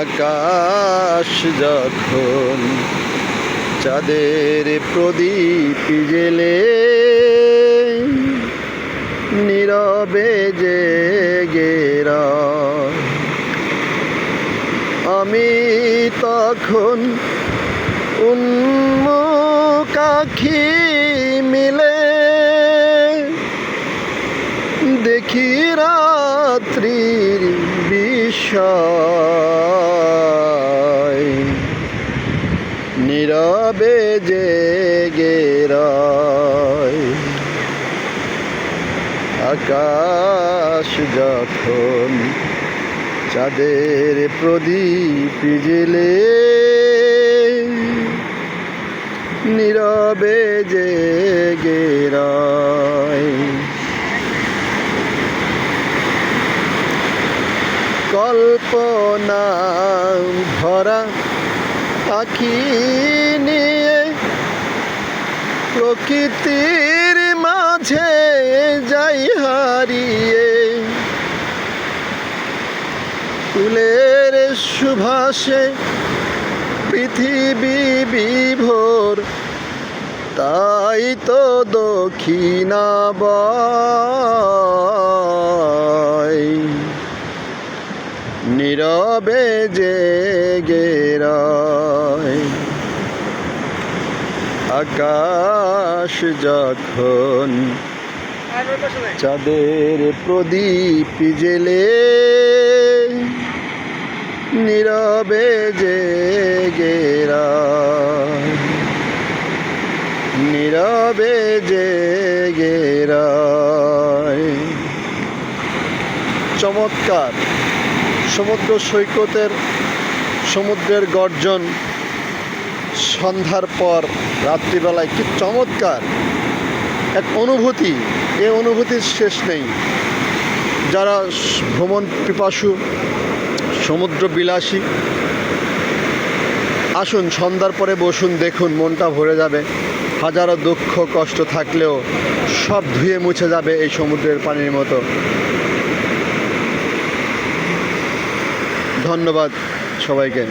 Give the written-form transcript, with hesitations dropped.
আকাশ যখন চাঁদের প্রদীপ জেলে নীরবে জেগে রয়, আমি তখন উন্মুখ আঁখি মিলে দেখি রাত্রির বিষয়, নীরবে জেগে রয়। আকাশ যখন চাঁদের প্রদীপ জেলে নীরবে জেগে রয়। কল্পনা ভরা আঁখি নিয়ে প্রকৃতির মাঝে যাই হারিয়ে, ফুলের সুবাসে পৃথিবী বিভোর, তাই তো দক্ষিণাবয়, নীরবে জেগে রয়। আকাশ যখন চাঁদের প্রদীপ জেলে নীরবে জেগে রয়, নীরবে জেগে রয়। চমৎকার সমুদ্র সৈকতের সমুদ্রের গর্জন, সন্ধ্যার পর রাত্রিবেলায় কি চমৎকার এক অনুভূতি, এ অনুভূতির শেষ নেই। যারা ভ্রমণ পিপাসু, সমুদ্র বিলাসী, আসুন সন্ধ্যার পরে বসুন, দেখুন, মনটা ভরে যাবে। হাজারো দুঃখ কষ্ট থাকলেও সব ধুয়ে মুছে যাবে এই সমুদ্রের পানির মতো। ধন্যবাদ সবাইকে।